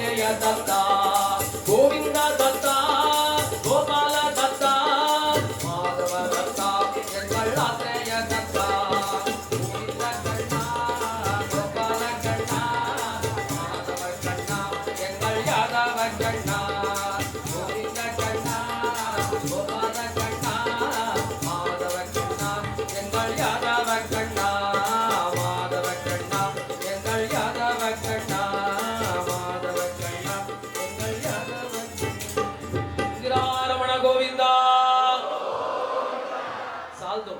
ದತ್ತಾತ್ರೇಯ ದತ್ತ ಗೋವಿಂದ ದತ್ತ ಗೋಪಾಲ ದತ್ತ ಮಾಧವ ದತ್ತ எங்கள் ஆத்ரேய தத்தா கோவிந்த கண்ணா கோபால கண்ணா மாதவ கண்ணா எங்கள் யாதவ கண்ணா கோவிந்த கண்ணா கோபால கண்ணா மாதவ கண்ணா எங்கள் யாதவ கண்ணா மாதவ கண்ணா எங்கள் யாதவ கண்ணா மாதவ கண்ணா எங்கள் யாதவ ரமண கோவிந்தா சால்தோ